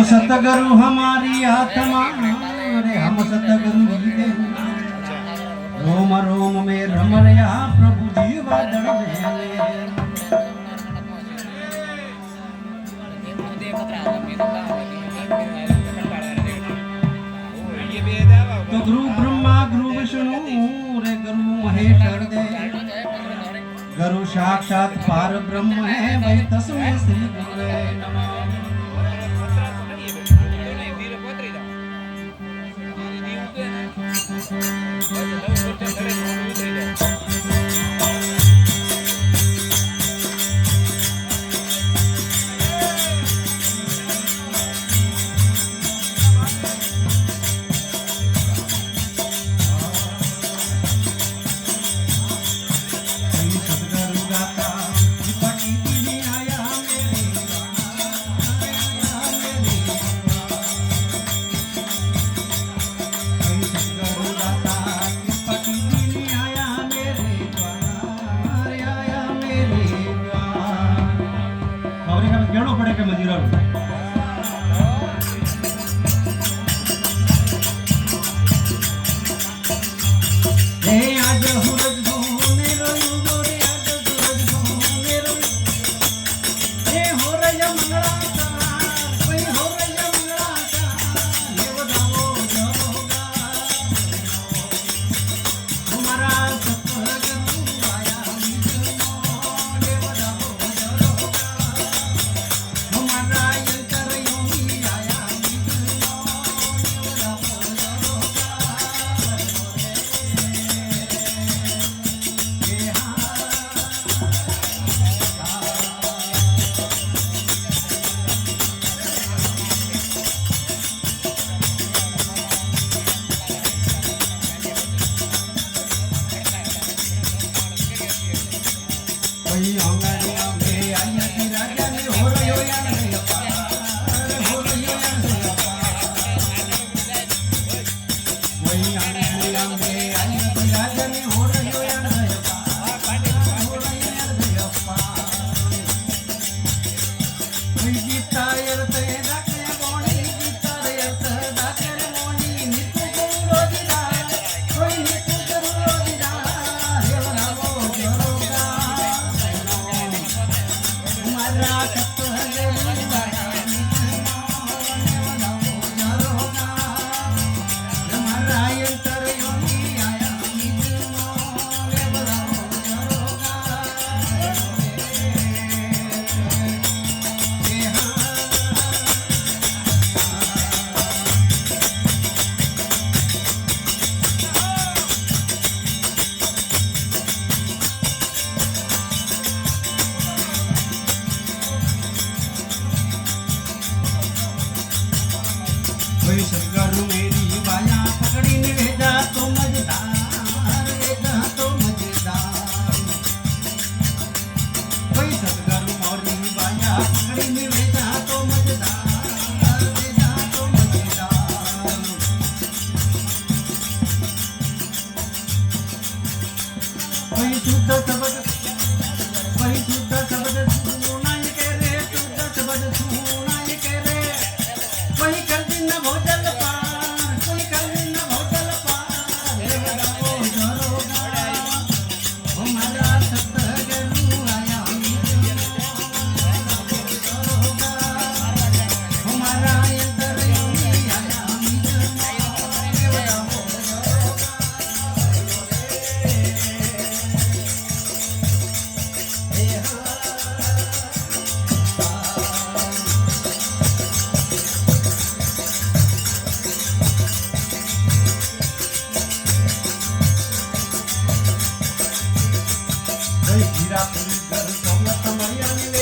सतगुरु हमारी आत्मा रे हम सतगुरु जी दे रोम रोम में रम रया प्रभु जी वादळ तो गुरु ब्रह्मा गुरु विष्णु रे गुरु महेश दे गुरु साक्षात पार ब्रह्म है वही तस्मै श्री गुरुवे नमः। કેળો પડે કે મજૂરાનું सतगुरु मेरी बाया पकड़ी ने भेजा तो मजेदार कोई सतगुरु मोरी बाया पकड़ी ने भेजा तो मजेदार कोई शुद्ध शब्द सुना ये कह रे शुद्ध शब्द सुना ये कह रे कोई कर दिन न भोजल पार कोई कर दिन न भोजल पार हे बड़ो दरोगा हमारा सतगुरु आया दरोगा हमारा अंतर योगी आया हे बड़ो हीरा पुरी घर दौलत मैया ने